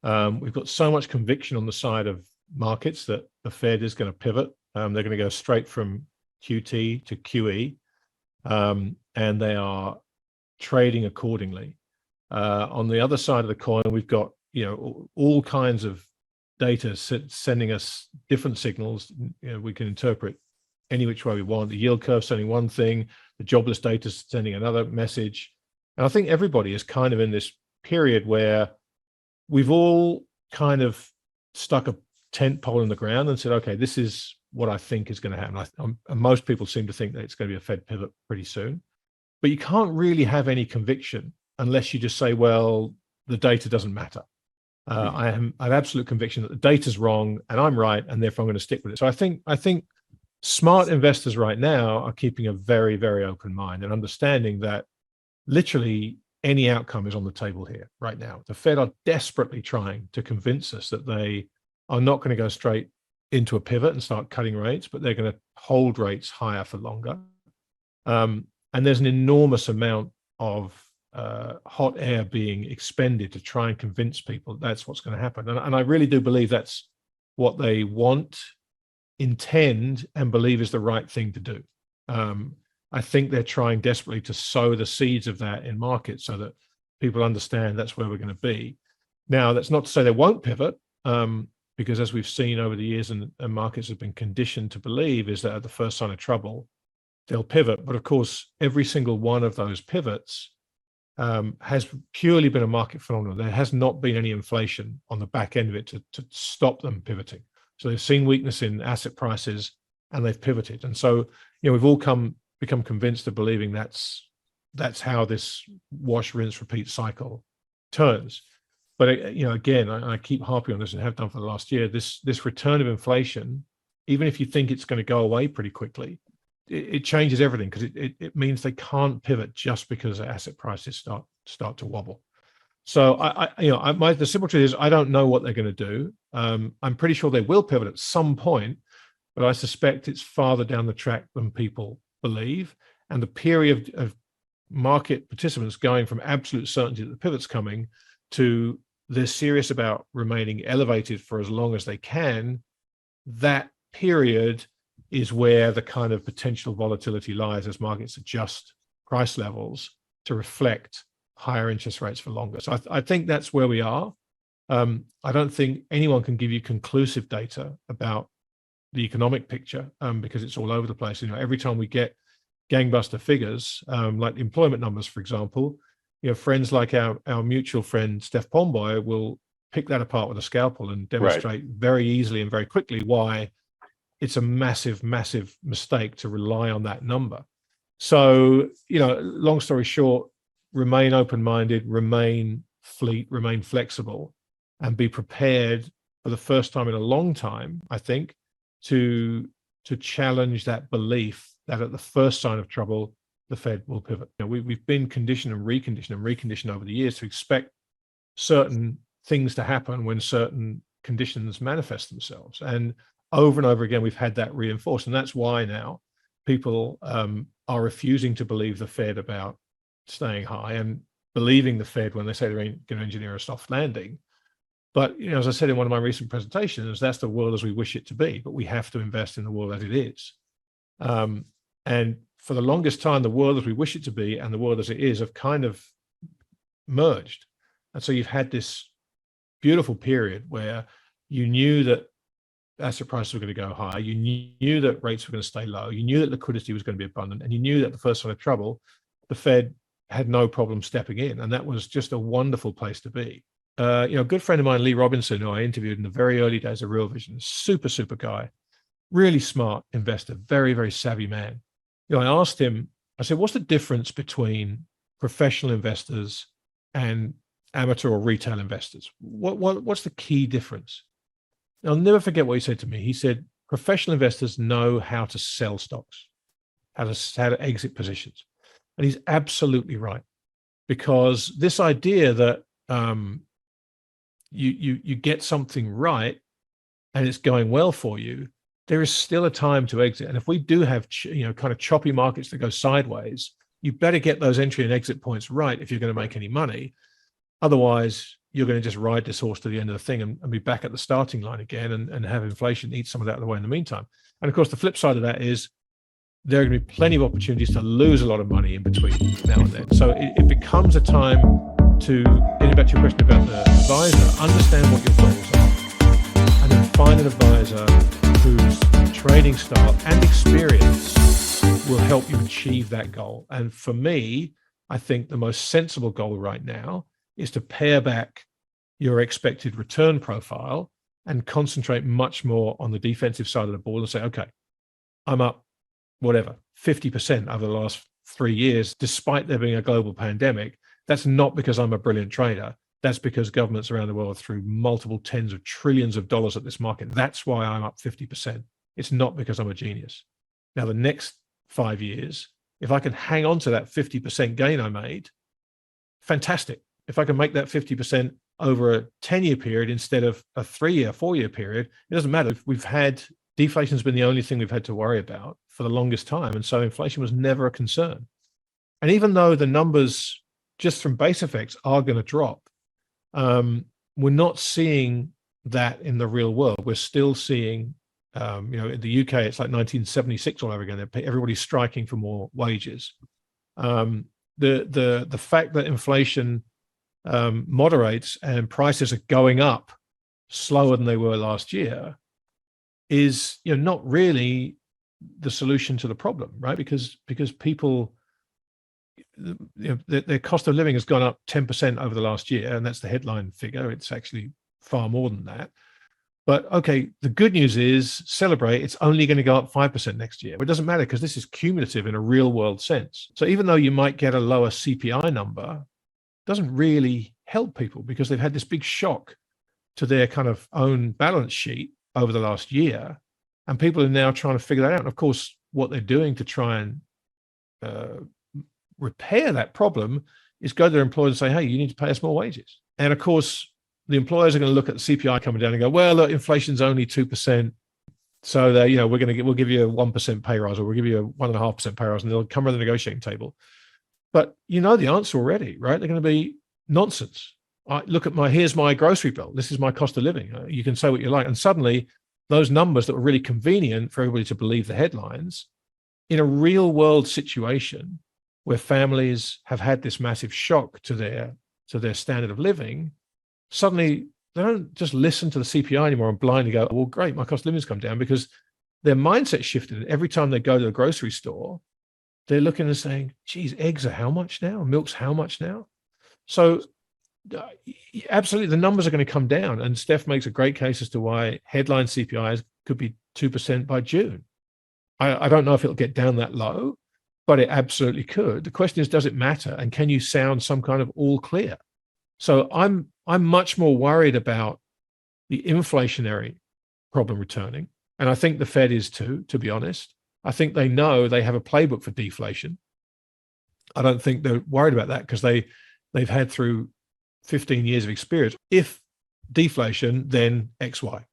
We've got so much conviction on the side of markets that the Fed is going to pivot. They're going to go straight from QT to QE, and they are trading accordingly. On the other side of the coin, we've got all kinds of data sending us different signals. We can interpret any which way we want. The yield curve sending one thing, the jobless data sending another message. And I think everybody is kind of in this period where we've all kind of stuck a tent pole in the ground and said, okay, this is what I think is going to happen. And most people seem to think that it's going to be a Fed pivot pretty soon. But you can't really have any conviction unless you just say, well, the data doesn't matter. I have absolute conviction that the data's wrong and I'm right, and therefore I'm going to stick with it. So I think smart investors right now are keeping a very, very open mind and understanding that literally any outcome is on the table here right now. The Fed are desperately trying to convince us that they are not going to go straight into a pivot and start cutting rates, but they're going to hold rates higher for longer. And there's an enormous amount of hot air being expended to try and convince people that's what's going to happen. And I really do believe that's what they want, intend, and believe is the right thing to do. I think they're trying desperately to sow the seeds of that in markets so that people understand that's where we're going to be. Now, that's not to say they won't pivot, because as we've seen over the years and markets have been conditioned to believe is that at the first sign of trouble, they'll pivot. But of course, every single one of those pivots has purely been a market phenomenon. There has not been any inflation on the back end of it to stop them pivoting. So they've seen weakness in asset prices and they've pivoted. And so, we've all become convinced of believing that's how this wash, rinse, repeat cycle turns. But again, I keep harping on this and have done for the last year. This return of inflation, even if you think it's going to go away pretty quickly, it changes everything, because it means they can't pivot just because asset prices start to wobble. So the simple truth is I don't know what they're going to do. I'm pretty sure they will pivot at some point, but I suspect it's farther down the track than people believe. And the period of market participants going from absolute certainty that the pivot's coming to they're serious about remaining elevated for as long as they can, that period is where the kind of potential volatility lies as markets adjust price levels to reflect higher interest rates for longer. So I think that's where we are. I don't think anyone can give you conclusive data about the economic picture, because it's all over the place. Every time we get gangbuster figures, like the employment numbers, for example, friends like our mutual friend Steph Pomboy will pick that apart with a scalpel and demonstrate very easily and very quickly why it's a massive, massive mistake to rely on that number. So, long story short, remain open-minded, remain fleet, remain flexible, and be prepared for the first time in a long time, I think, to challenge that belief that at the first sign of trouble, the Fed will pivot. We've been conditioned and reconditioned over the years to expect certain things to happen when certain conditions manifest themselves. And over again, we've had that reinforced. And that's why now people are refusing to believe the Fed about staying high and believing the Fed when they say they're going to engineer a soft landing. But, as I said in one of my recent presentations, that's the world as we wish it to be, but we have to invest in the world as it is. And for the longest time, the world as we wish it to be and the world as it is have kind of merged. And so you've had this beautiful period where you knew that asset prices were going to go high, you knew that rates were going to stay low, you knew that liquidity was going to be abundant, and you knew that the first sign of trouble, the Fed had no problem stepping in. And that was just a wonderful place to be. A good friend of mine, Lee Robinson, who I interviewed in the very early days of Real Vision, super guy, really smart investor, very, very savvy man. I asked him, I said, what's the difference between professional investors and amateur or retail investors? What's the key difference? I'll never forget what he said to me. He said, professional investors know how to sell stocks, how to exit positions. And he's absolutely right, because this idea that you get something right and it's going well for you, there is still a time to exit. And if we do have kind of choppy markets that go sideways, you better get those entry and exit points right if you're going to make any money. Otherwise, you're going to just ride this horse to the end of the thing and be back at the starting line again and have inflation eat some of that out of the way in the meantime. And of course, the flip side of that is there are going to be plenty of opportunities to lose a lot of money in between now and then. So it becomes a time to, getting back to your question about the advisor, understand what your goals are, and then find an advisor whose trading style and experience will help you achieve that goal. And for me, I think the most sensible goal right now is to pare back your expected return profile and concentrate much more on the defensive side of the ball and say, okay, I'm up, whatever, 50% over the last 3 years, despite there being a global pandemic. That's not because I'm a brilliant trader. That's because governments around the world threw multiple tens of trillions of dollars at this market. That's why I'm up 50%. It's not because I'm a genius. Now, the next 5 years, if I can hang on to that 50% gain I made, fantastic. If I can make that 50% over a 10-year period instead of a 3-year, 4-year period, it doesn't matter. We've had, deflation has been the only thing we've had to worry about for the longest time. And so inflation was never a concern. And even though the numbers just from base effects are going to drop, we're not seeing that in the real world. We're still seeing, in the UK, it's like 1976 all over again. Everybody's striking for more wages. The fact that inflation moderates and prices are going up slower than they were last year is, not really the solution to the problem, right? Because people, their cost of living has gone up 10% over the last year, and that's the headline figure. It's actually far more than that. But okay, the good news is, celebrate, it's only going to go up 5% next year. But it doesn't matter because this is cumulative in a real world sense. So even though you might get a lower CPI number, it doesn't really help people because they've had this big shock to their kind of own balance sheet over the last year. And people are now trying to figure that out. And of course, what they're doing to try and repair that problem is go to their employers and say, hey, you need to pay us more wages. And of course, the employers are going to look at the CPI coming down and go, well, look, inflation's only 2%. So that, we'll give you a 1% pay rise, or we'll give you a 1.5% pay rise, and they'll come around the negotiating table. But the answer already, right? They're going to be nonsense. Here's my grocery bill. This is my cost of living. You can say what you like. And suddenly those numbers that were really convenient for everybody to believe the headlines, in a real world situation where families have had this massive shock to their standard of living, suddenly they don't just listen to the CPI anymore and blindly go, well, great, my cost of living's come down, because their mindset shifted. Every time they go to the grocery store, they're looking and saying, geez, eggs are how much now? Milk's how much now? So absolutely, the numbers are going to come down. And Steph makes a great case as to why headline CPIs could be 2% by June. I don't know if it'll get down that low, but it absolutely could. The question is, does it matter? And can you sound some kind of all clear? So I'm much more worried about the inflationary problem returning. And I think the Fed is too, to be honest. I think they know they have a playbook for deflation. I don't think they're worried about that because they've had through 15 years of experience. If deflation, then XY.